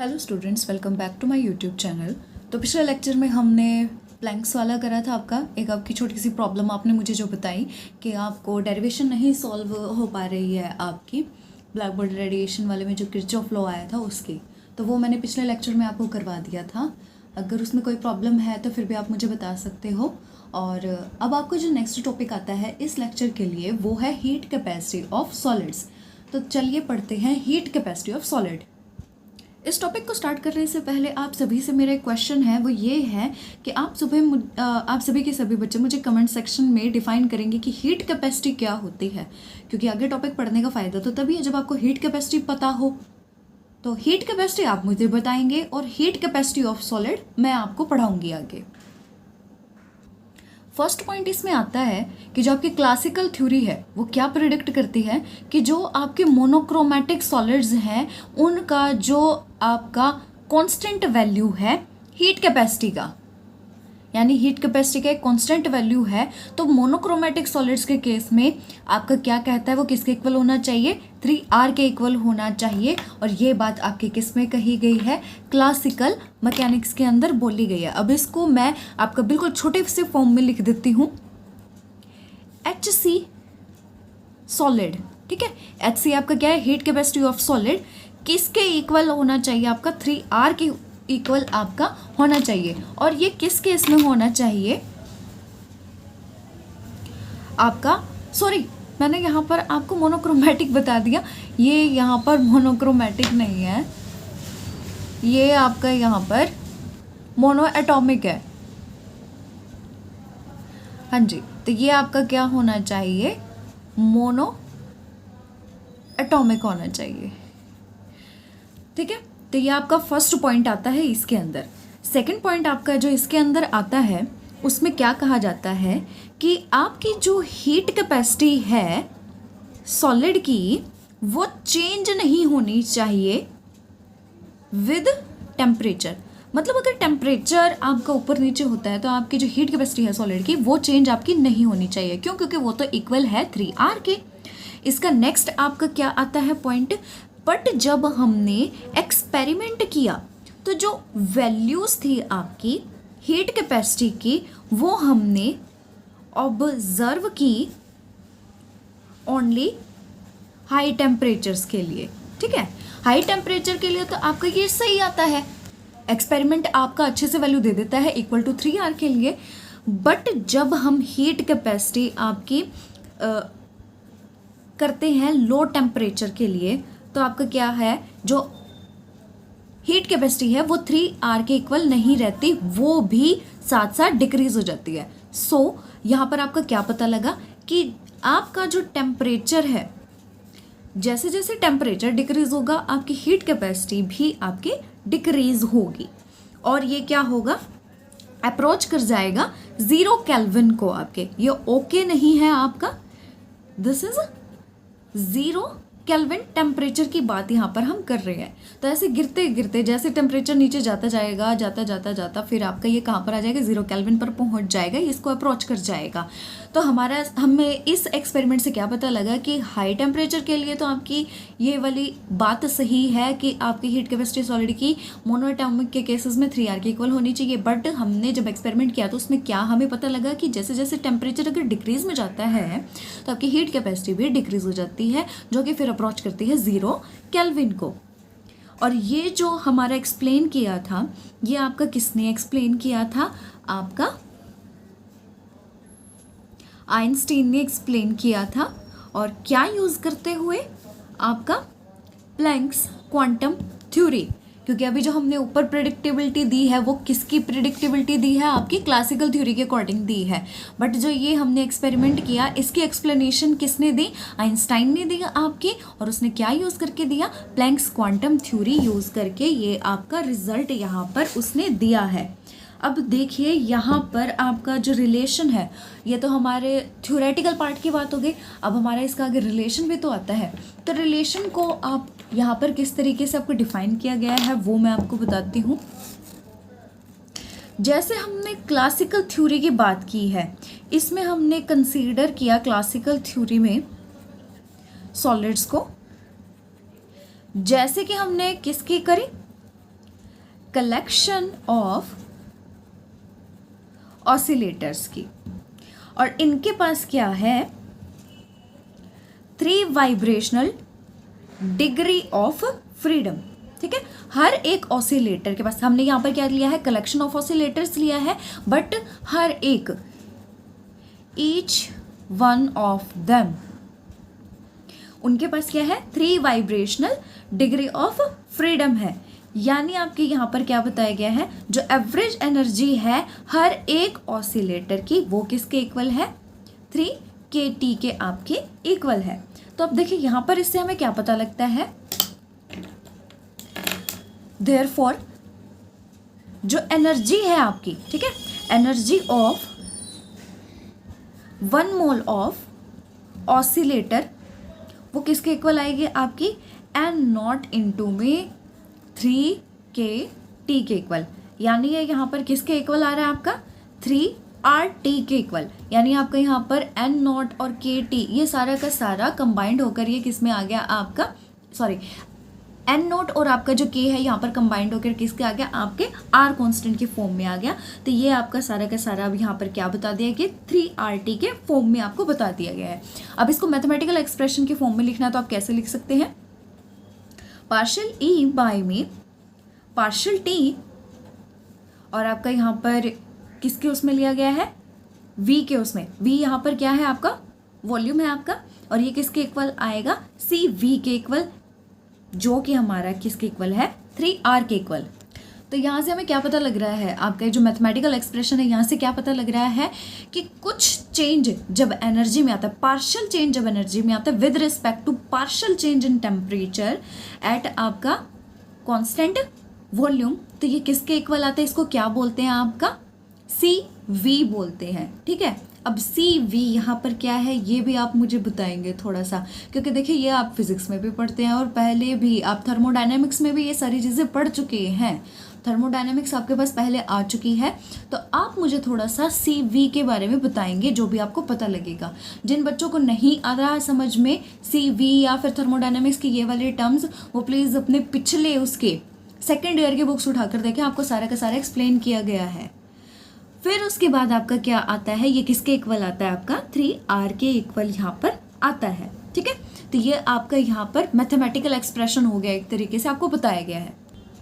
Hello students, welcome back to my YouTube channel. तो पिछले lecture में हमने प्लैंक्स वाला करा था। आपकी छोटी सी प्रॉब्लम आपने मुझे जो बताई कि आपको डेरिवेशन नहीं सॉल्व हो पा रही है आपकी ब्लैक बॉडी रेडिएशन वाले में जो किरचॉफ लॉ आया था उसकी, तो वो मैंने पिछले लेक्चर में आपको करवा दिया था। अगर उसमें कोई प्रॉब्लम है तो फिर भी आप मुझे बता सकते हो। और अब आपको जो नेक्स्ट टॉपिक आता है इस लेक्चर के लिए वो है हीट कैपेसिटी ऑफ सॉलिड्स। तो चलिए पढ़ते हैं हीट कैपेसिटी ऑफ सॉलिड। इस टॉपिक को स्टार्ट करने से पहले आप सभी से मेरा एक क्वेश्चन है, वो ये है कि आप सभी के सभी बच्चे मुझे कमेंट सेक्शन में डिफाइन करेंगे कि हीट कैपेसिटी क्या होती है, क्योंकि आगे टॉपिक पढ़ने का फ़ायदा तो तभी है जब आपको हीट कैपेसिटी पता हो। तो हीट कैपेसिटी आप मुझे बताएंगे और हीट कैपेसिटी ऑफ सॉलिड मैं आपको पढ़ाऊंगी आगे। फर्स्ट पॉइंट इसमें आता है कि जो आपकी क्लासिकल थ्योरी है वो क्या प्रिडिक्ट करती है कि जो आपके मोनोक्रोमैटिक सॉलिड्स हैं उनका जो आपका कांस्टेंट वैल्यू है हीट कैपेसिटी का, यानी हीट कैपेसिटी का एक कांस्टेंट वैल्यू है। तो मोनोक्रोमैटिक सॉलिड्स के केस में आपका क्या कहता है वो किसके इक्वल होना चाहिए, 3R के इक्वल होना चाहिए। और ये बात आपके किस में कही गई है, क्लासिकल मैकेनिक्स के अंदर बोली गई है। अब इसको मैं आपका बिल्कुल छोटे से फॉर्म में लिख देती हूँ। HC सॉलिड, ठीक है। HC आपका क्या है, हीट कैपेसिटी ऑफ सॉलिड, किसके इक्वल होना चाहिए आपका, 3R के इक्वल आपका होना चाहिए। और ये किस केस में होना चाहिए आपका, सॉरी मैंने यहाँ पर आपको मोनोक्रोमैटिक बता दिया, ये यहाँ पर मोनोक्रोमैटिक नहीं है, ये आपका यहाँ पर मोनो एटॉमिक है। हाँ जी, तो ये आपका क्या होना चाहिए, मोनो एटॉमिक होना चाहिए, ठीक है। तो ये आपका फर्स्ट पॉइंट आता है इसके अंदर। सेकंड पॉइंट आपका जो इसके अंदर आता है उसमें क्या कहा जाता है कि आपकी जो हीट कैपेसिटी है सॉलिड की वो चेंज नहीं होनी चाहिए विद टेम्परेचर। मतलब अगर टेम्परेचर आपका ऊपर नीचे होता है तो आपकी जो हीट कैपेसिटी है सॉलिड की वो चेंज आपकी नहीं होनी चाहिए। क्यों? क्योंकि वो तो इक्वल है 3R के। इसका नेक्स्ट आपका क्या आता है पॉइंट, बट जब हमने एक्सपेरिमेंट किया तो जो वैल्यूज़ थी आपकी हीट कैपेसिटी की वो हमने ऑब्जर्व की ओनली हाई टेम्परेचर्स के लिए, ठीक है। हाई टेम्परेचर के लिए तो आपका ये सही आता है, एक्सपेरिमेंट आपका अच्छे से वैल्यू दे देता है इक्वल टू 3R के लिए। बट जब हम हीट कैपेसिटी आपकी करते हैं लो टेम्परेचर के लिए तो आपका क्या है, जो हीट कैपेसिटी है वो 3R के इक्वल नहीं रहती, वो भी साथ साथ डिक्रीज हो जाती है। सो यहाँ पर आपका क्या पता लगा कि आपका जो टेम्परेचर है, जैसे जैसे टेम्परेचर डिक्रीज होगा आपकी हीट कैपेसिटी भी आपकी डिक्रीज होगी। और ये क्या होगा, अप्रोच कर जाएगा 0 केल्विन को आपके। ये ओके नहीं है आपका, दिस इज 0 केल्विन टेम्परेचर की बात यहाँ पर हम कर रहे हैं। तो ऐसे गिरते गिरते जैसे टेम्परेचर नीचे जाता जाएगा, जाता फिर आपका ये कहाँ पर आ जाएगा, 0 केल्विन पर पहुँच जाएगा, इसको अप्रोच कर जाएगा। तो हमें इस एक्सपेरिमेंट से क्या पता लगा कि हाई टेम्परेचर के लिए तो आपकी ये वाली बात सही है कि आपकी हीट कैपेसिटी सॉलिड की मोनो एटॉमिक के केसेस में 3R के इक्वल होनी चाहिए। बट हमने जब एक्सपेरिमेंट किया तो उसमें क्या हमें पता लगा कि जैसे जैसे टेम्परेचर अगर डिक्रीज में जाता है तो आपकी हीट कैपेसिटी भी डिक्रीज हो जाती है, जो कि फिर अप्रोच करती है 0 केल्विन को। और ये जो हमारा एक्सप्लेन किया था ये आपका किसने एक्सप्लेन किया था, आपका आइंस्टीन ने एक्सप्लेन किया था। और क्या यूज़ करते हुए, आपका प्लैंक्स क्वांटम थ्योरी। क्योंकि अभी जो हमने ऊपर प्रेडिक्टेबिलिटी दी है वो किसकी प्रेडिक्टेबिलिटी दी है, आपकी क्लासिकल थ्योरी के अकॉर्डिंग दी है। बट जो ये हमने एक्सपेरिमेंट किया इसकी एक्सप्लेनेशन किसने दी, आइंस्टाइन ने दी आपकी। और उसने क्या यूज़ करके दिया, प्लैंक्स क्वांटम थ्योरी यूज़ करके ये आपका रिजल्ट यहाँ पर उसने दिया है। अब देखिए यहाँ पर आपका जो रिलेशन है, ये तो हमारे थ्योरेटिकल पार्ट की बात हो गई। अब हमारा इसका आगे रिलेशन भी तो आता है। तो रिलेशन को आप यहाँ पर किस तरीके से आपको डिफाइन किया गया है वो मैं आपको बताती हूँ। जैसे हमने क्लासिकल थ्योरी की बात की है, इसमें हमने कंसीडर किया क्लासिकल थ्योरी में सॉलिड्स को, जैसे कि हमने किसकी करी, कलेक्शन ऑफ ऑसिलेटर्स की, और इनके पास क्या है, 3 वाइब्रेशनल डिग्री ऑफ फ्रीडम। ठीक है, हर एक ऑसिलेटर के पास, हमने यहाँ पर क्या लिया है, कलेक्शन ऑफ ऑसिलेटर्स लिया है, बट हर एक, ईच वन ऑफ देम, उनके पास क्या है, 3 वाइब्रेशनल डिग्री ऑफ फ्रीडम है। यानी आपके यहाँ पर क्या बताया गया है, जो एवरेज एनर्जी है हर एक ऑसिलेटर की, वो किसके इक्वल है, 3 kT के आपके इक्वल है। तो अब देखिए यहाँ पर इससे हमें क्या पता लगता है, देयरफॉर जो एनर्जी है आपकी, ठीक है, energy of 1 mole of oscillator, वो किसके इक्वल आएगी आपकी, n नॉट इंटू में 3 kT के इक्वल। यानी ये यहाँ पर किसके इक्वल आ रहा है आपका, 3 RT के इक्वल। यानी आपका यहाँ पर n नॉट और kT ये सारा का सारा कंबाइंड होकर ये किस में आ गया आपका, सॉरी n नोट और आपका जो k है यहाँ पर कंबाइंड होकर किसके आ गया, आपके r कांस्टेंट के फॉर्म में आ गया। तो ये आपका सारा का सारा अब यहाँ पर क्या बता दिया कि 3RT के फॉर्म में आपको बता दिया गया है। अब इसको मैथमेटिकल एक्सप्रेशन के फॉर्म में लिखना, तो आप कैसे लिख सकते हैं, पार्शियल E बाय में पार्शियल T, और आपका यहाँ पर किसके उसमें लिया गया है, V के उसमें, V यहाँ पर क्या है आपका, वॉल्यूम है आपका, और ये किसके इक्वल आएगा, CV के इक्वल, जो कि हमारा किसके इक्वल है, 3R के इक्वल। तो यहाँ से हमें क्या पता लग रहा है, आपका जो मैथमेटिकल एक्सप्रेशन है यहाँ से क्या पता लग रहा है कि कुछ चेंज जब एनर्जी में आता है, पार्शियल चेंज जब एनर्जी में आता है with respect to partial change in temperature at आपका कांस्टेंट वॉल्यूम, तो ये किसके इक्वल आता है, इसको क्या बोलते हैं आपका, CV बोलते हैं। ठीक है, अब CV यहाँ पर क्या है ये भी आप मुझे बताएंगे थोड़ा सा, क्योंकि देखिए ये आप फिजिक्स में भी पढ़ते हैं और पहले भी आप थर्मोडायनेमिक्स में भी ये सारी चीज़ें पढ़ चुके हैं, थर्मोडायनेमिक्स आपके पास पहले आ चुकी है। तो आप मुझे थोड़ा सा CV के बारे में बताएंगे, जो भी आपको पता लगेगा। जिन बच्चों को नहीं आ रहा है समझ में CV या फिर थर्मोडायनेमिक्स की ये वाले टर्म्स, वो प्लीज़ अपने पिछले उसके सेकेंड ईयर के बुक्स उठाकर देखें, आपको सारा का सारा एक्सप्लेन किया गया है। फिर उसके बाद आपका क्या आता है, ये किसके इक्वल आता है, आपका 3R के इक्वल यहाँ पर आता है। ठीक है, तो ये आपका यहाँ पर मैथमेटिकल एक्सप्रेशन हो गया, एक तरीके से आपको बताया गया है।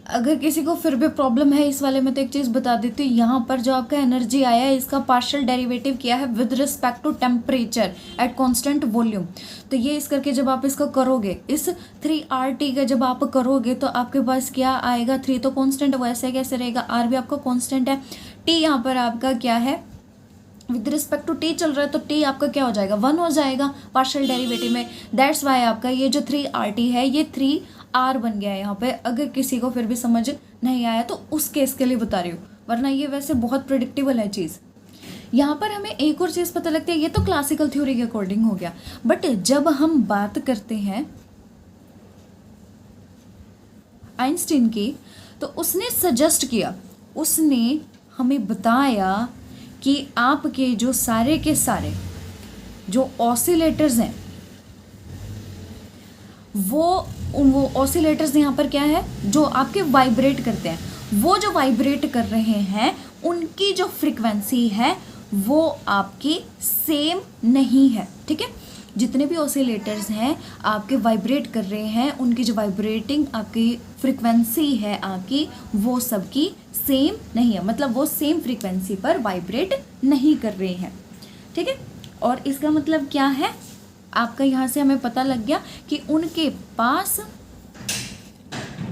अगर किसी को फिर भी प्रॉब्लम है इस वाले में, तो एक चीज़ बता देती हूँ, यहाँ पर जो आपका एनर्जी आया है इसका पार्शियल डेरिवेटिव किया है with respect to temperature at constant volume. तो ये इस करके जब आप इसका करोगे, इस 3RT का जब आप करोगे तो आपके पास क्या आएगा, 3 तो कांस्टेंट, वैसे कैसे रहेगा, R भी आपका कांस्टेंट है, T यहाँ पर आपका क्या है, विद रिस्पेक्ट टू T चल रहा है, तो T आपका क्या हो जाएगा, 1 हो जाएगा पार्शियल डेरिवेटिव में। दैट्स वाई आपका ये जो 3RT है ये 3R बन गया है यहाँ पे। अगर किसी को फिर भी समझ नहीं आया तो उस केस के लिए बता रही हूँ, वरना ये वैसे बहुत प्रिडिक्टेबल है चीज़। यहाँ पर हमें एक और चीज़ पता लगती है, ये तो क्लासिकल थ्योरी के अकॉर्डिंग हो गया, बट जब हम बात करते हैं आइंस्टीन की, तो उसने सजेस्ट किया, उसने हमें बताया कि आपके जो सारे के सारे जो ऑसिलेटर्स हैं, वो ऑसिलेटर्स यहाँ पर क्या है, जो आपके वाइब्रेट करते हैं, वो जो वाइब्रेट कर रहे हैं उनकी जो फ्रीक्वेंसी है वो आपकी सेम नहीं है। ठीक है, जितने भी ऑसिलेटर्स हैं आपके वाइब्रेट कर रहे हैं, उनकी जो वाइब्रेटिंग आपकी फ्रीक्वेंसी है आपकी, वो सबकी सेम नहीं है, मतलब वो सेम फ्रीक्वेंसी पर वाइब्रेट नहीं कर रहे हैं। ठीक है, और इसका मतलब क्या है, आपका यहाँ से हमें पता लग गया कि उनके पास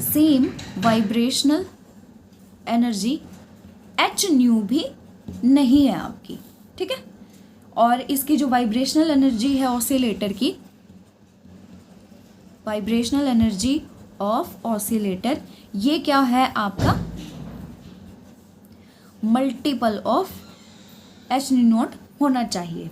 सेम वाइब्रेशनल एनर्जी hν भी नहीं है आपकी। ठीक है, और इसकी जो वाइब्रेशनल एनर्जी है ऑसिलेटर की, वाइब्रेशनल एनर्जी ऑफ ऑसिलेटर, ये क्या है आपका मल्टीपल ऑफ hν होना चाहिए।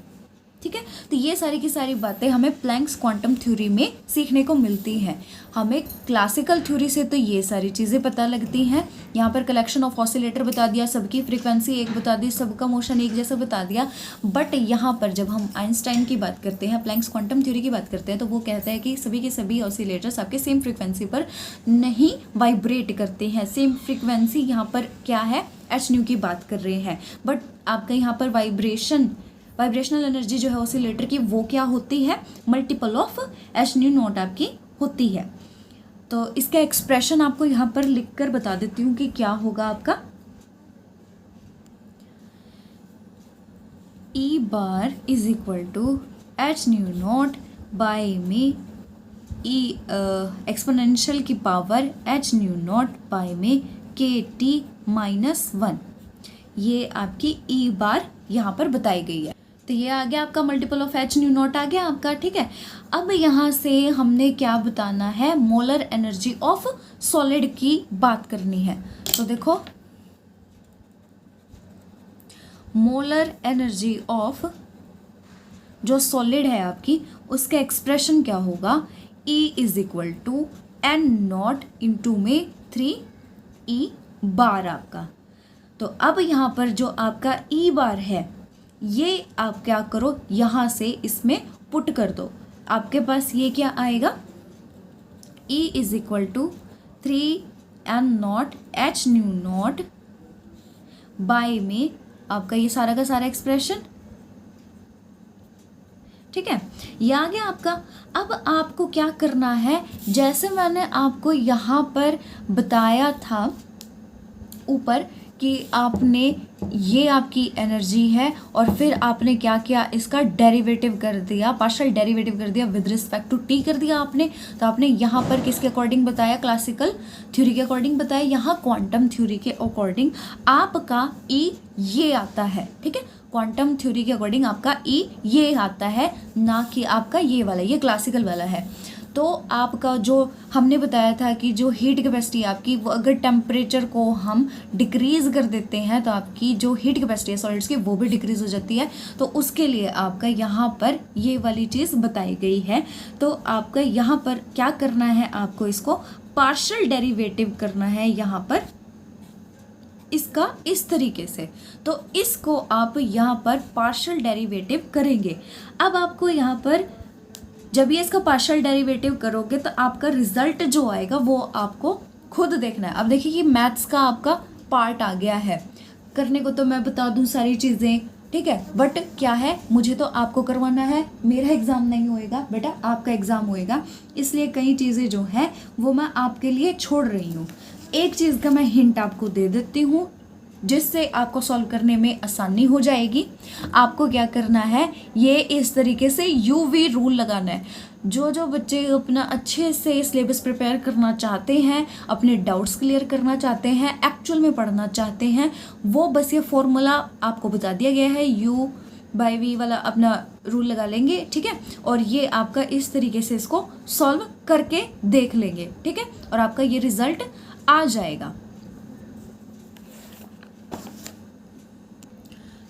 ठीक है। तो ये सारी की सारी बातें हमें प्लैंक्स क्वांटम थ्योरी में सीखने को मिलती हैं। हमें क्लासिकल थ्योरी से तो ये सारी चीज़ें पता लगती हैं। यहाँ पर कलेक्शन ऑफ ऑसिलेटर बता दिया, सबकी फ्रीक्वेंसी एक बता दी, सबका मोशन एक जैसा बता दिया। बट यहाँ पर जब हम आइंस्टाइन की बात करते हैं, प्लैंक्स क्वांटम थ्योरी की बात करते हैं, तो वो कहता है कि सभी के सभी ऑसिलेटर्स आपके सेम फ्रीक्वेंसी पर नहीं वाइब्रेट करते हैं। सेम फ्रीक्वेंसी यहाँ पर क्या है, एच न्यू की बात कर रहे हैं। बट आपका यहाँ पर वाइब्रेशनल एनर्जी जो है ऑसिलेटर की, वो क्या होती है, multiple of H nu not आपकी होती है। तो इसका एक्सप्रेशन आपको यहाँ पर लिखकर बता देती हूँ कि क्या होगा आपका। E bar is equal to H nu not by में ई एक्सपोनेंशियल की power H nu not by में के टी -1। ये आपकी ई बार यहाँ पर बताई गई है। तो ये आ गया आपका multiple of H nu naught आ गया आपका, ठीक है। अब यहाँ से हमने क्या बताना है, मोलर एनर्जी ऑफ सॉलिड की बात करनी है। तो देखो, मोलर एनर्जी ऑफ जो सॉलिड है आपकी, उसका एक्सप्रेशन क्या होगा, E is equal to n nought into में 3 बार आपका। तो अब यहाँ पर जो आपका ई बार है, ये आप क्या करो, यहाँ से इसमें पुट कर दो। आपके पास ये क्या आएगा, E is equal to 3n nought h nu not by में आपका ये सारा का सारा एक्सप्रेशन, ठीक है। ये आ गया आपका। अब आपको क्या करना है, जैसे मैंने आपको यहाँ पर बताया था ऊपर कि आपने ये आपकी एनर्जी है, और फिर आपने क्या किया, इसका डेरिवेटिव कर दिया, पार्शियल डेरिवेटिव कर दिया विद रिस्पेक्ट टू टी कर दिया आपने। तो आपने यहाँ पर किसके अकॉर्डिंग बताया, क्लासिकल थ्योरी के अकॉर्डिंग बताया, यहाँ क्वांटम थ्योरी के अकॉर्डिंग आपका ई ये आता है, ठीक है। क्वांटम थ्योरी के अकॉर्डिंग आपका ई ये आता है, ना कि आपका ये वाला, ये क्लासिकल वाला है। तो आपका जो हमने बताया था कि जो हीट कैपेसिटी आपकी, वो अगर टेम्परेचर को हम डिक्रीज़ कर देते हैं तो आपकी जो हीट कैपेसिटी है सॉलिड्स की, वो भी डिक्रीज़ हो जाती है। तो उसके लिए आपका यहाँ पर ये वाली चीज़ बताई गई है। तो आपका यहाँ पर क्या करना है, आपको इसको पार्शियल डेरिवेटिव करना है यहाँ पर, इसका इस तरीके से। तो इसको आप यहाँ पर पार्शियल डेरिवेटिव करेंगे। अब आपको यहाँ पर जब ये इसका पार्शियल डेरिवेटिव करोगे तो आपका रिजल्ट जो आएगा वो आपको खुद देखना है। अब देखिए ये मैथ्स का आपका पार्ट आ गया है, करने को तो मैं बता दूं सारी चीज़ें, ठीक है, बट क्या है, मुझे तो आपको करवाना है। मेरा एग्ज़ाम नहीं होएगा बेटा, आपका एग्ज़ाम होएगा, इसलिए कई चीज़ें जो हैं वो मैं आपके लिए छोड़ रही हूँ। एक चीज़ का मैं हिंट आपको दे देती हूँ, जिससे आपको सॉल्व करने में आसानी हो जाएगी। आपको क्या करना है, ये इस तरीके से यूवी रूल लगाना है। जो बच्चे अपना अच्छे से सिलेबस प्रिपेयर करना चाहते हैं, अपने डाउट्स क्लियर करना चाहते हैं, एक्चुअल में पढ़ना चाहते हैं, वो बस ये फॉर्मूला आपको बता दिया गया है, U/V वाला अपना रूल लगा लेंगे, ठीक है। और ये आपका इस तरीके से इसको सॉल्व करके देख लेंगे, ठीक है, और आपका ये रिजल्ट आ जाएगा।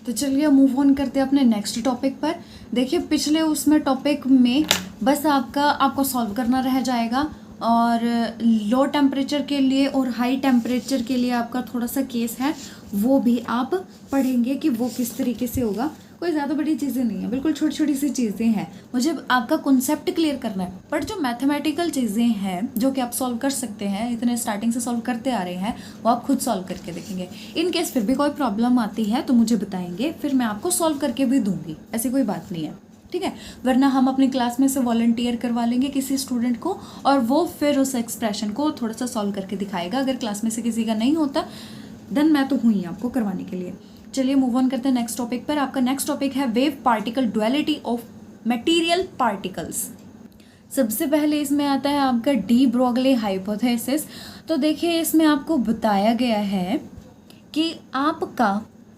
तो चलिए मूव ऑन करते हैं अपने नेक्स्ट टॉपिक पर। देखिए पिछले उसमें टॉपिक में बस आपको सॉल्व करना रह जाएगा, और लो टेम्परेचर के लिए और हाई टेम्परेचर के लिए आपका थोड़ा सा केस है, वो भी आप पढ़ेंगे कि वो किस तरीके से होगा। कोई ज़्यादा बड़ी चीज़ें नहीं है, बिल्कुल छोटी छोटी सी चीज़ें हैं। मुझे आपका कॉन्सेप्ट क्लियर करना है, बट जो मैथमेटिकल चीज़ें हैं जो कि आप सॉल्व कर सकते हैं, इतने स्टार्टिंग से सॉल्व करते आ रहे हैं, वो आप खुद सॉल्व करके देखेंगे। इन केस फिर भी कोई प्रॉब्लम आती है तो मुझे बताएंगे, फिर मैं आपको सॉल्व करके भी दूंगी, ऐसी कोई बात नहीं है, ठीक है। वरना हम अपनी क्लास में से वॉलंटियर करवा लेंगे किसी स्टूडेंट को, और वो फिर उस एक्सप्रेशन को थोड़ा सा सॉल्व करके दिखाएगा। अगर क्लास में से किसी का नहीं होता देन मैं तो हुई आपको करवाने के लिए। चलिए मूव ऑन करते हैं नेक्स्ट टॉपिक पर। आपका नेक्स्ट टॉपिक है wave particle duality of material particles. सबसे पहले इसमें आता है आपका डी ब्रोगली हाइपोथेसिस। तो देखिए इसमें आपको बताया गया है कि आपका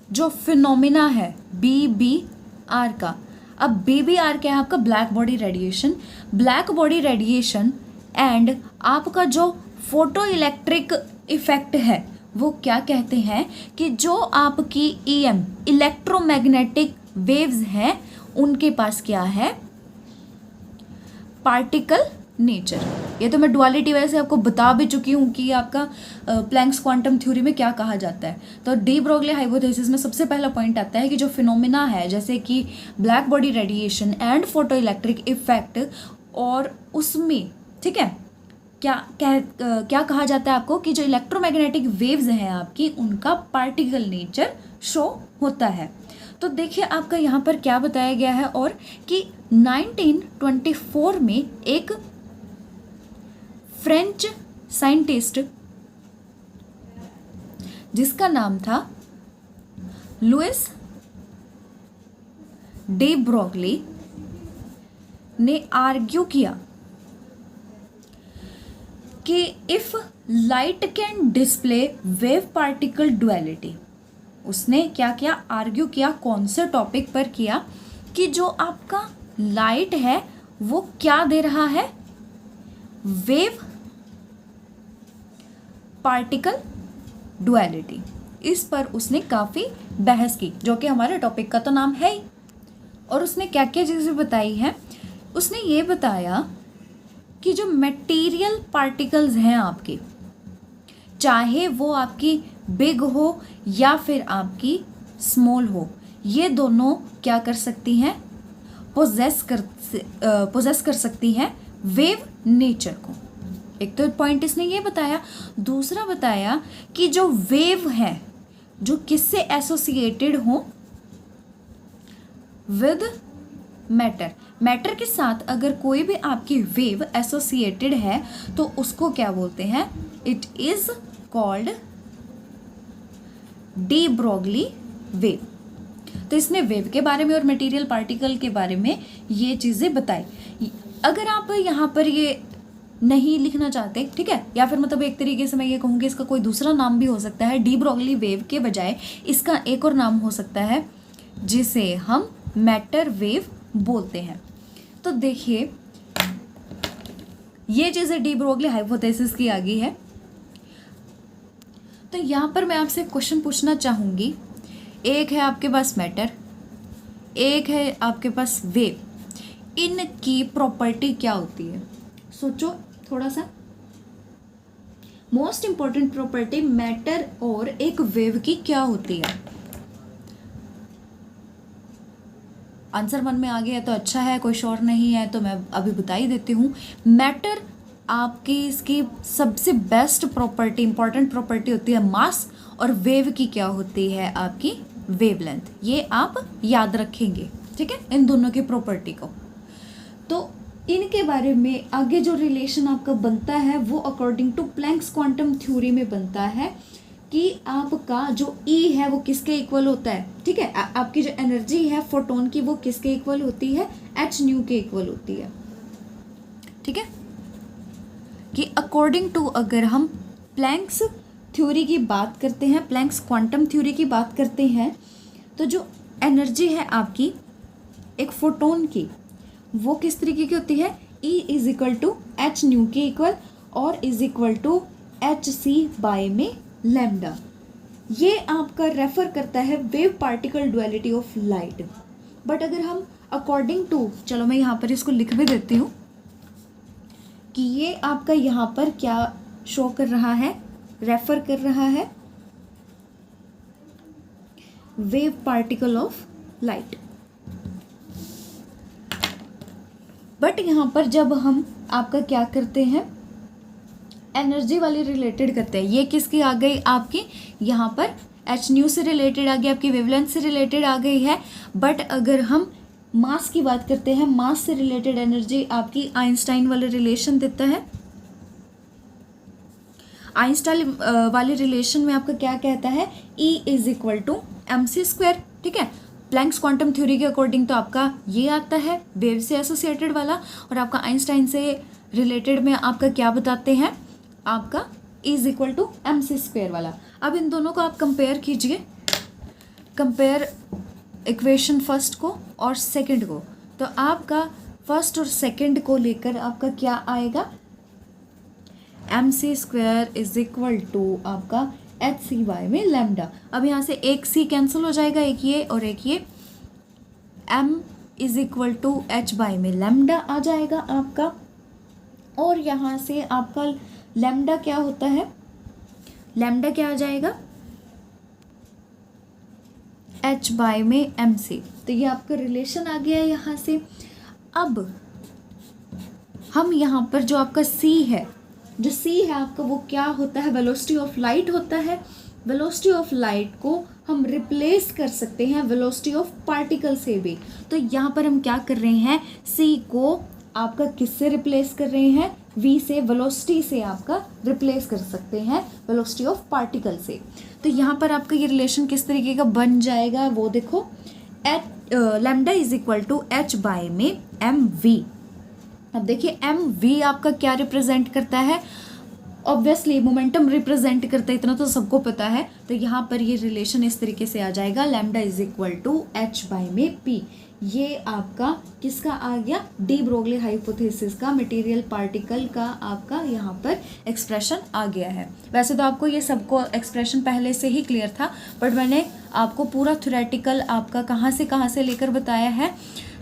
जो फिनोमिना है BBR का, अब BBR क्या है आपका, black body radiation. Black body radiation and आपका जो फोटो इलेक्ट्रिक इफेक्ट है, वो क्या कहते हैं कि जो आपकी EM इलेक्ट्रोमैग्नेटिक वेव्स हैं उनके पास क्या है, पार्टिकल नेचर। ये तो मैं डुअलिटी वैसे आपको बता भी चुकी हूँ कि आपका प्लैंक्स क्वांटम थ्योरी में क्या कहा जाता है। तो डी ब्रोगली हाइपोथेसिस में सबसे पहला पॉइंट आता है कि जो फिनोमिना है जैसे कि black body radiation and photo electric effect, और उसमें ठीक है क्या कहा जाता है आपको कि जो इलेक्ट्रोमैग्नेटिक वेव्स हैं आपकी, उनका पार्टिकल नेचर शो होता है। तो देखिए आपका यहाँ पर क्या बताया गया है, और कि 1924 में एक फ्रेंच साइंटिस्ट जिसका नाम था लुइस डी ब्रोगली ने आर्ग्यू किया कि if light can display wave particle duality. उसने क्या किया, आर्ग्यू किया, कौन से टॉपिक पर किया, कि जो आपका लाइट है वो क्या दे रहा है, वेव पार्टिकल डुअलिटी। इस पर उसने काफ़ी बहस की, जो कि हमारे टॉपिक का तो नाम है ही। और उसने क्या क्या चीज़ें बताई हैं, उसने ये बताया कि जो मटेरियल पार्टिकल्स हैं आपके, चाहे वो आपकी बिग हो या फिर आपकी स्मॉल हो, ये दोनों क्या कर सकती हैं, पोजेस कर सकती हैं वेव नेचर को। एक तो पॉइंट इसने ये बताया। दूसरा बताया कि जो वेव है जो किससे एसोसिएटेड हो, विद मैटर। मैटर के साथ अगर कोई भी आपकी वेव एसोसिएटेड है तो उसको क्या बोलते हैं, it is called de Broglie wave. तो इसने वेव के बारे में और मटेरियल पार्टिकल के बारे में ये चीज़ें बताई। अगर आप यहाँ पर ये नहीं लिखना चाहते, ठीक है, या फिर मतलब एक तरीके से मैं ये कहूँगी इसका कोई दूसरा नाम भी हो सकता है, डी ब्रोगली वेव के बजाय इसका एक और नाम हो सकता है जिसे हम मैटर वेव बोलते हैं। तो देखिए ये चीज़ें डी ब्रोगली हाइपोथेसिस की आ गई है। तो यहाँ पर मैं आपसे क्वेश्चन पूछना चाहूँगी, एक है आपके पास मैटर, एक है आपके पास वेव, इनकी प्रॉपर्टी क्या होती है, सोचो थोड़ा सा। मोस्ट इंपॉर्टेंट प्रॉपर्टी मैटर और एक वेव की क्या होती है? आंसर मन में आ गया तो अच्छा है, कोई श्योर नहीं है तो मैं अभी बता ही देती हूँ। मैटर आपकी इसकी सबसे बेस्ट प्रॉपर्टी, इंपॉर्टेंट प्रॉपर्टी होती है मास, और वेव की क्या होती है आपकी वेवलेंथ। ये आप याद रखेंगे, ठीक है, इन दोनों की प्रॉपर्टी को। तो इनके बारे में आगे जो रिलेशन आपका बनता है वो according to Planck's quantum theory में बनता है कि आपका जो E है वो किसके इक्वल होता है, ठीक है, आपकी जो एनर्जी है फोटोन की वो किसके इक्वल होती है, h न्यू के इक्वल होती है, ठीक है। कि अकॉर्डिंग टू अगर हम प्लैंक्स थ्योरी की बात करते हैं, प्लैंक्स क्वांटम थ्योरी की बात करते हैं, तो जो एनर्जी है आपकी एक फोटोन की वो किस तरीके की होती है, E is equal to H nu के इक्वल और is equal to h c by में लैम्डा। ये आपका रेफर करता है wave particle duality of light. But अगर हम अकॉर्डिंग टू, चलो मैं यहाँ पर इसको लिख भी देती हूँ कि ये आपका यहाँ पर क्या शो कर रहा है, रेफर कर रहा है wave particle of light. But यहाँ पर जब हम आपका क्या करते हैं, एनर्जी वाली रिलेटेड करते हैं, ये किसकी आ गई आपकी, यहाँ पर एच न्यू से रिलेटेड आ गई, आपकी वेवलेंथ से रिलेटेड आ गई है। बट अगर हम मास की बात करते हैं, मास से रिलेटेड एनर्जी आपकी आइंस्टाइन वाले रिलेशन देता है। आइंस्टाइन वाले रिलेशन में आपका क्या कहता है, E is equal to m c square, ठीक है। प्लैंक्स क्वांटम थ्योरी के अकॉर्डिंग तो आपका ये आता है वेव से एसोसिएटेड वाला, और आपका आइंस्टाइन से रिलेटेड में आपका क्या बताते हैं, आपका is equal to m c square वाला। अब इन दोनों को आप कंपेयर कीजिए, कंपेयर इक्वेशन फर्स्ट को और सेकंड को। तो आपका फर्स्ट और सेकंड को लेकर आपका क्या आएगा, m c square is equal to आपका एच सी वाई में लैम्डा। अब यहाँ से एक सी कैंसिल हो जाएगा, एक ये और एक ये, m is equal to h by में लैम्डा आ जाएगा आपका, और यहाँ से आपका लैम्डा क्या होता है, लैम्डा क्या आ जाएगा एच बाई में एम से। तो ये आपका रिलेशन आ गया यहाँ से। अब हम यहाँ पर जो आपका सी है, जो सी है आपका वो क्या होता है, वेलोसिटी ऑफ लाइट होता है। वेलोसिटी ऑफ लाइट को हम रिप्लेस कर सकते हैं वेलोसिटी ऑफ पार्टिकल से भी। तो यहाँ पर हम क्या कर रहे हैं, सी को आपका किससे रिप्लेस कर रहे हैं, v से, वेलोसिटी से आपका रिप्लेस कर सकते हैं वेलोसिटी ऑफ पार्टिकल से। तो यहाँ पर आपका ये रिलेशन किस तरीके का बन जाएगा वो देखो, lambda is equal to h by में एम वी। अब देखिए एम वी आपका क्या रिप्रेजेंट करता है, ऑब्वियसली मोमेंटम रिप्रेजेंट करता है, इतना तो सबको पता है। तो यहाँ पर ये रिलेशन इस तरीके से आ जाएगा, lambda is equal to h by में पी। ये आपका किसका आ गया, डी ब्रोगली हाइपोथेसिस का, मटेरियल पार्टिकल का आपका यहाँ पर एक्सप्रेशन आ गया है। वैसे तो आपको ये सबको एक्सप्रेशन पहले से ही क्लियर था, बट मैंने आपको पूरा थ्योरेटिकल आपका कहाँ से लेकर बताया है,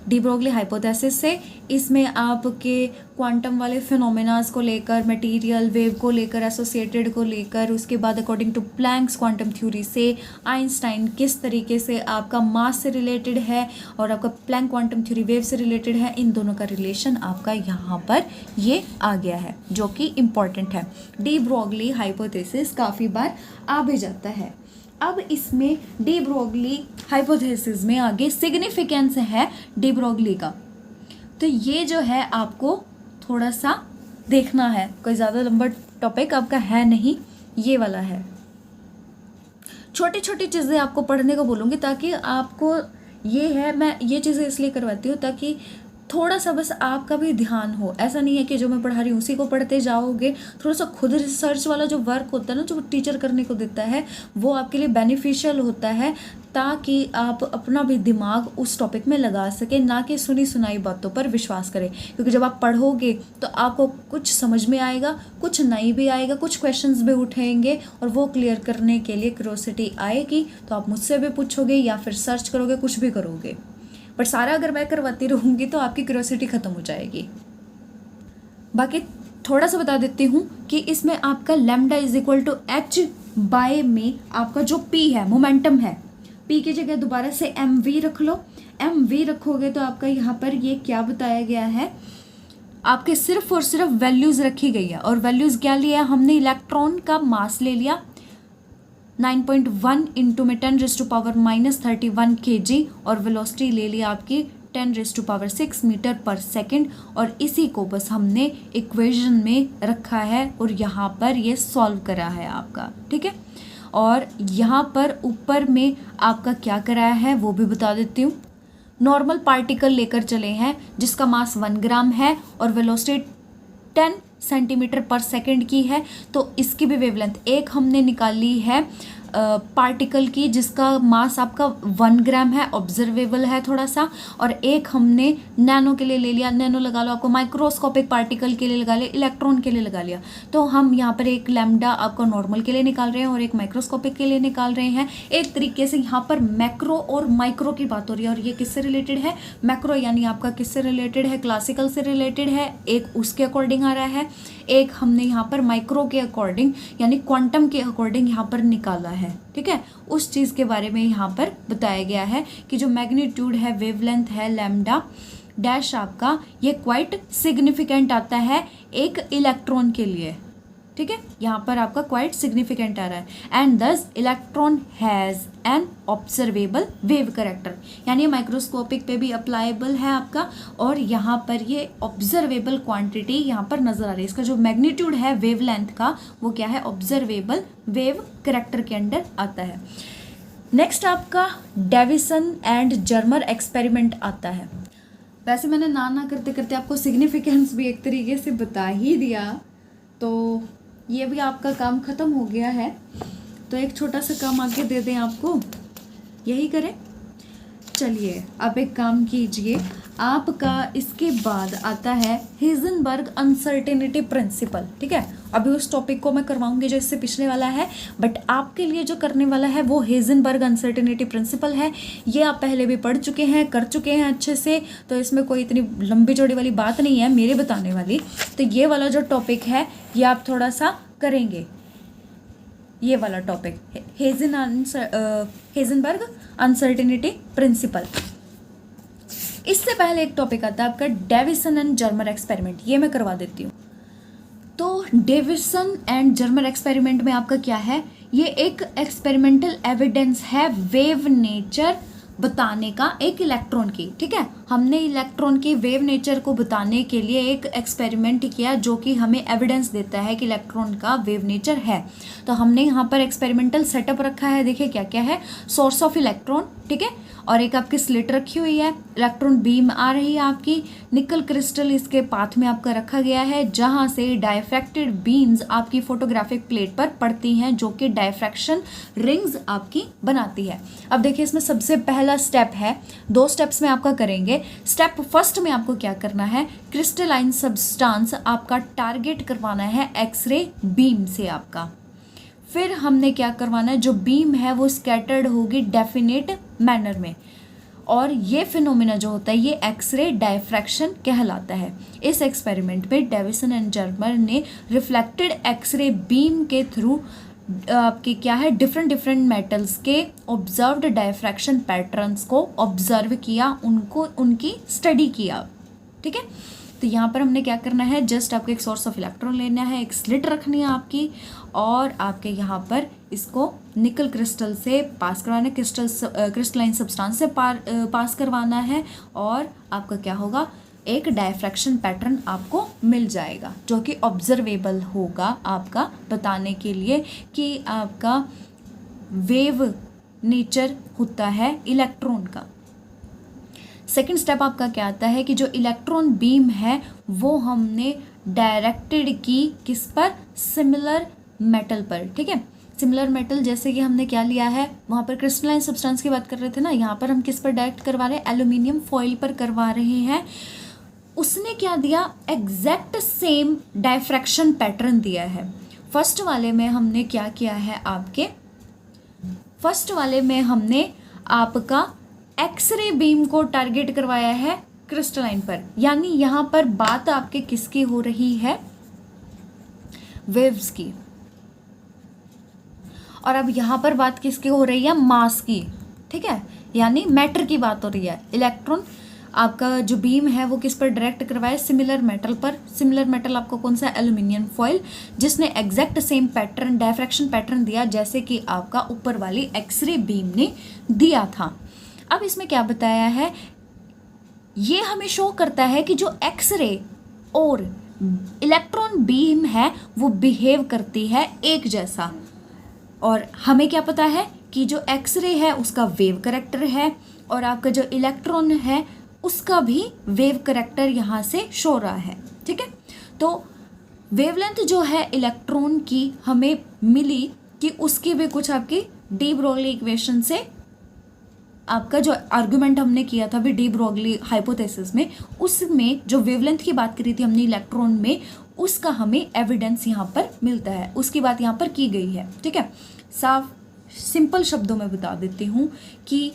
डी ब्रोगली हाइपोथेसिस से। इसमें आपके क्वांटम वाले फिनोमेनास को लेकर, मटेरियल वेव को लेकर, एसोसिएटेड को लेकर, उसके बाद according to Planck's quantum theory से आइंस्टाइन किस तरीके से आपका मास से रिलेटेड है और आपका प्लैंक क्वांटम थ्योरी वेव से रिलेटेड है, इन दोनों का रिलेशन आपका यहाँ पर ये आ गया है, जो कि इम्पॉर्टेंट है। डी ब्रोगली हाइपोथेसिस काफ़ी बार आ भी जाता है। अब इसमें डी ब्रोगली हाइपोथेसिस में आगे सिग्निफिकेंस है डी ब्रोगली का, तो ये जो है आपको थोड़ा सा देखना है, कोई ज़्यादा लंबा टॉपिक आपका है नहीं, ये वाला है। छोटी छोटी चीज़ें आपको पढ़ने को बोलूँगी ताकि आपको ये है, मैं ये चीज़ें इसलिए करवाती हूँ ताकि थोड़ा सा बस आपका भी ध्यान हो। ऐसा नहीं है कि जो मैं पढ़ा रही हूँ उसी को पढ़ते जाओगे, थोड़ा सा खुद रिसर्च वाला जो वर्क होता है ना, जो टीचर करने को देता है, वो आपके लिए बेनिफिशियल होता है, ताकि आप अपना भी दिमाग उस टॉपिक में लगा सके, ना कि सुनी सुनाई बातों पर विश्वास करें। क्योंकि जब आप पढ़ोगे तो आपको कुछ समझ में आएगा, कुछ नहीं भी आएगा, कुछ क्वेश्चंस भी उठेंगे, और वो क्लियर करने के लिए क्यूरियोसिटी आएगी तो आप मुझसे भी पूछोगे या फिर सर्च करोगे, कुछ भी करोगे। बट सारा अगर मैं करवाती रहूँगी तो आपकी क्यूरियोसिटी ख़त्म हो जाएगी। बाकी थोड़ा सा बता देती हूँ कि इसमें आपका lambda is equal to h by में आपका जो पी है, मोमेंटम है, पी की जगह दोबारा से एम वी रख लो। एम वी रखोगे तो आपका यहाँ पर ये क्या बताया गया है, आपके सिर्फ और सिर्फ वैल्यूज़ रखी गई है। और वैल्यूज़ क्या लिया हमने, इलेक्ट्रॉन का मास ले लिया 9.1 इंटू में 10⁻⁻31 kg, और वेलोसिटी ले लिया आपकी 10⁻6 मीटर पर सेकंड। और इसी को बस हमने इक्वेशन में रखा है और यहाँ पर ये सॉल्व करा है आपका, ठीक है। और यहाँ पर ऊपर में आपका क्या कराया है वो भी बता देती हूँ। नॉर्मल पार्टिकल लेकर चले हैं जिसका मास 1 ग्राम है और वेलोसिटी 10 सेंटीमीटर पर सेकंड की है, तो इसकी भी वेवलेंथ एक हमने निकाली है पार्टिकल की जिसका मास आपका 1 ग्राम है, ऑब्जर्वेबल है थोड़ा सा, और एक हमने नैनो के लिए ले लिया, नैनो लगा लो, आपको माइक्रोस्कोपिक पार्टिकल के लिए लगा लिया, इलेक्ट्रॉन के लिए लगा लिया। तो हम यहाँ पर एक लैम्डा आपका नॉर्मल के लिए निकाल रहे हैं और एक माइक्रोस्कोपिक के लिए निकाल रहे हैं। एक तरीके से यहाँ पर मैक्रो और माइक्रो की बात हो रही है, और ये किससे रिलेटेड है, मैक्रो यानी आपका किससे रिलेटेड है, क्लासिकल से रिलेटेड है, एक उसके अकॉर्डिंग आ रहा है, एक हमने यहाँ पर माइक्रो के अकॉर्डिंग यानी क्वांटम के अकॉर्डिंग यहाँ पर निकाला है, ठीक है। उस चीज़ के बारे में यहाँ पर बताया गया है कि जो मैग्नीट्यूड है, वेवलेंथ है लैम्डा डैश आपका, ये क्वाइट सिग्निफिकेंट आता है एक इलेक्ट्रॉन के लिए, ठीक है। यहाँ पर आपका क्वाइट सिग्निफिकेंट आ रहा है। एंड दस electron has an observable wave character, यानी माइक्रोस्कोपिक पे भी अप्लाइबल है आपका, और यहाँ पर ये ऑब्जर्वेबल क्वांटिटी यहाँ पर नजर आ रही है। इसका जो मैग्नीट्यूड है वेवलेंथ का वो क्या है, ऑब्जर्वेबल वेव करेक्टर के अंडर आता है। नेक्स्ट आपका डेविसन एंड जर्मर एक्सपेरिमेंट आता है। वैसे मैंने ना करते करते आपको सिग्निफिकेंस भी एक तरीके से बता ही दिया, तो ये भी आपका काम ख़त्म हो गया है। तो एक छोटा सा काम आगे दे दें आपको, यही करें। चलिए अब एक काम कीजिए, आपका इसके बाद आता है हेजनबर्ग अनसर्टेनिटी प्रिंसिपल। ठीक है, अभी उस टॉपिक को मैं करवाऊंगी जो इससे पिछले वाला है, बट आपके लिए जो करने वाला है वो हेजनबर्ग अनसर्टेनिटी प्रिंसिपल है। ये आप पहले भी पढ़ चुके हैं, कर चुके हैं अच्छे से, तो इसमें कोई इतनी लंबी चौड़ी वाली बात नहीं है मेरे बताने वाली। तो ये वाला जो टॉपिक है ये आप थोड़ा सा करेंगे, ये वाला टॉपिक हेजनबर्ग अनसर्टेनिटी प्रिंसिपल। इससे पहले एक टॉपिक आता है आपका डेविसन एंड जर्मर एक्सपेरिमेंट, ये मैं करवा देती हूँ। तो डेविसन एंड जर्मर एक्सपेरिमेंट में आपका क्या है, ये एक एक्सपेरिमेंटल एविडेंस है वेव नेचर बताने का एक इलेक्ट्रॉन की। ठीक है, हमने इलेक्ट्रॉन की वेव नेचर को बताने के लिए एक एक्सपेरिमेंट किया जो कि हमें एविडेंस देता है कि इलेक्ट्रॉन का वेव नेचर है। तो हमने यहाँ पर एक्सपेरिमेंटल सेटअप रखा है, देखिए क्या क्या है, सोर्स ऑफ इलेक्ट्रॉन, ठीक है, और एक आपकी स्लिट रखी हुई है, इलेक्ट्रॉन बीम आ रही है आपकी, निकल क्रिस्टल इसके पाथ में आपका रखा गया है जहां से डायफ्रैक्टेड बीम्स आपकी फोटोग्राफिक प्लेट पर पड़ती हैं जो कि डायफ्रैक्शन रिंग्स आपकी बनाती है। अब देखिए इसमें सबसे पहला स्टेप है, 2 स्टेप्स में आपका करेंगे। स्टेप फर्स्ट में आपको क्या करना है, क्रिस्टलाइन सब्सटेंस आपका टारगेट करवाना है एक्सरे बीम से आपका। फिर हमने क्या करवाना है, जो बीम है वो स्कैटर्ड होगी डेफिनेट मैनर में, और ये फिनोमिना जो होता है ये एक्सरे डायफ्रैक्शन कहलाता है। इस एक्सपेरिमेंट में डेविसन एंड जर्मर ने रिफ्लेक्टेड एक्सरे बीम के थ्रू आपके क्या है डिफरेंट मेटल्स के ऑब्जर्व्ड डायफ्रैक्शन पैटर्न्स को ऑब्जर्व किया, उनको उनकी स्टडी किया। ठीक है, तो यहाँ पर हमने क्या करना है, जस्ट आपको एक सोर्स ऑफ इलेक्ट्रॉन लेना है, एक स्लिट रखनी है आपकी, और आपके यहाँ पर इसको निकल क्रिस्टल से पास करवाना है, क्रिस्टलाइन सब्सटेंस से पास करवाना है, और आपका क्या होगा, एक डायफ्रैक्शन पैटर्न आपको मिल जाएगा जो कि ऑब्जर्वेबल होगा आपका बताने के लिए कि आपका वेव नेचर होता है इलेक्ट्रॉन का। सेकेंड स्टेप आपका क्या आता है कि जो इलेक्ट्रॉन बीम है वो हमने डायरेक्टेड की किस पर, सिमिलर मेटल पर। ठीक है, सिमिलर मेटल जैसे कि हमने क्या लिया है, वहाँ पर क्रिस्टलाइन सब्सटेंस की बात कर रहे थे ना, यहाँ पर हम किस पर डायरेक्ट करवा रहे हैं, एल्यूमिनियम फॉइल पर करवा रहे हैं। उसने क्या दिया, एग्जैक्ट सेम डायफ्रैक्शन पैटर्न दिया है। फर्स्ट वाले में हमने क्या किया है, आपके फर्स्ट वाले में हमने आपका एक्सरे बीम को टारगेट करवाया है क्रिस्टलाइन पर, यानी यहाँ पर बात आपके किसकी हो रही है, वेव्स की, और अब यहाँ पर बात किसकी हो रही है, मास की। ठीक है, यानी मैटर की बात हो रही है। इलेक्ट्रॉन आपका जो बीम है वो किस पर डायरेक्ट करवाया, सिमिलर मेटल पर। सिमिलर मेटल आपको कौन सा, एल्यूमिनियम फॉइल, जिसने exact same pattern diffraction pattern दिया जैसे कि आपका ऊपर वाली एक्सरे बीम ने दिया था। अब इसमें क्या बताया है, ये हमें शो करता है कि जो एक्सरे और इलेक्ट्रॉन बीम है वो बिहेव करती है एक जैसा, और हमें क्या पता है कि जो एक्सरे है उसका वेव करेक्टर है, और आपका जो इलेक्ट्रॉन है उसका भी वेव करेक्टर यहाँ से शो रहा है। ठीक है, तो वेवलेंथ जो है इलेक्ट्रॉन की हमें मिली कि उसकी भी कुछ आपकी डी ब्रोगली इक्वेशन से, आपका जो आर्गुमेंट हमने किया था भी डी ब्रोगली हाइपोथेसिस में, उसमें जो वेवलेंथ की बात करी थी हमने इलेक्ट्रॉन में, उसका हमें एविडेंस यहाँ पर मिलता है, उसकी बात यहाँ पर की गई है। ठीक है, साफ सिंपल शब्दों में बता देती हूँ कि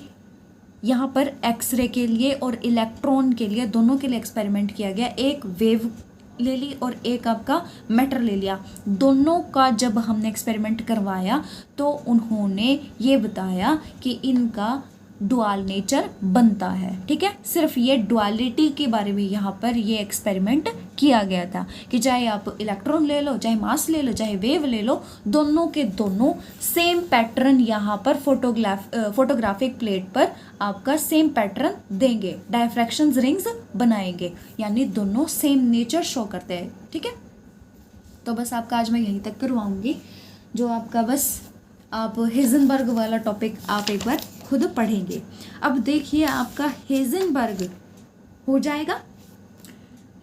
यहाँ पर एक्सरे के लिए और इलेक्ट्रॉन के लिए दोनों के लिए एक्सपेरिमेंट किया गया, एक वेव ले ली और एक आपका मैटर ले लिया। दोनों का जब हमने एक्सपेरिमेंट करवाया तो उन्होंने ये बताया कि इनका डुअल नेचर बनता है। ठीक है, सिर्फ ये डुअलिटी के बारे में यहाँ पर ये एक्सपेरिमेंट किया गया था कि चाहे आप इलेक्ट्रॉन ले लो, चाहे मास ले लो, चाहे वेव ले लो, दोनों के दोनों सेम पैटर्न यहाँ पर फोटोग्राफिक प्लेट पर आपका सेम पैटर्न देंगे, डायफ्रैक्शन रिंग्स बनाएंगे, यानी दोनों सेम नेचर शो करते हैं। ठीक है, तो बस आपका आज मैं यहीं तक करवाऊंगी, जो आपका बस आप हेजनबर्ग वाला टॉपिक आप एक बार खुद पढ़ेंगे। अब देखिए आपका हेजनबर्ग हो जाएगा।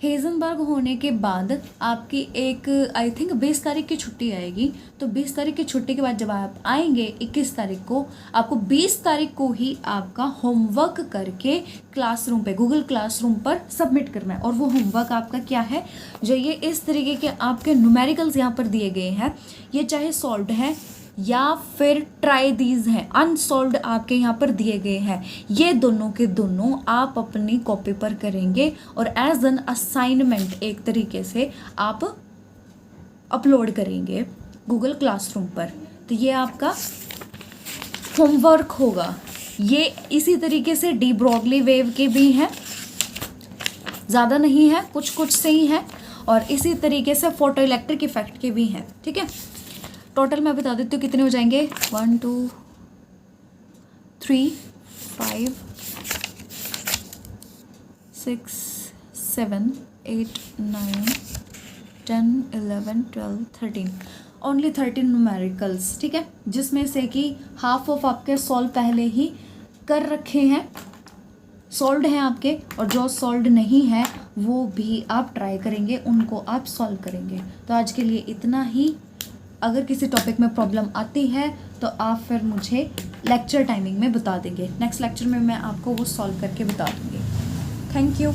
हेजनबर्ग होने के बाद आपकी एक आई थिंक 20 तारीख की छुट्टी आएगी। तो 20 तारीख की छुट्टी के बाद जब आप आएंगे 21 तारीख को, आपको 20 तारीख को ही आपका होमवर्क करके क्लासरूम पे, गूगल क्लासरूम पर सबमिट करना है। और वो होमवर्क आपका क्या है, जो ये इस तरीके के आपके न्यूमेरिकल्स यहाँ पर दिए गए हैं, ये चाहे सॉल्व्ड है या फिर ट्राई दीज हैं, अनसॉल्व्ड आपके यहाँ पर दिए गए हैं, ये दोनों के दोनों आप अपनी कॉपी पर करेंगे और एज एन असाइनमेंट एक तरीके से आप अपलोड करेंगे गूगल क्लासरूम पर। तो ये आपका होमवर्क होगा। ये इसी तरीके से डी ब्रॉगली वेव के भी हैं, ज़्यादा नहीं है, कुछ कुछ से ही है, और इसी तरीके से फोटो इलेक्ट्रिक इफेक्ट के भी हैं। ठीक है, टोटल मैं बता देती हूँ कितने हो जाएंगे। 1 2 3 5 6 7 8 9 10 11 12 13, ओनली 13 न्यूमेरिकल्स। ठीक है, जिसमें से कि हाफ ऑफ आपके सॉल्व पहले ही कर रखे हैं, सॉल्व्ड हैं आपके, और जो सॉल्व्ड नहीं है वो भी आप ट्राई करेंगे, उनको आप सॉल्व करेंगे। तो आज के लिए इतना ही। अगर किसी टॉपिक में प्रॉब्लम आती है तो आप फिर मुझे लेक्चर टाइमिंग में बता देंगे। नेक्स्ट लेक्चर में मैं आपको वो सॉल्व करके बता दूँगी। Thank you.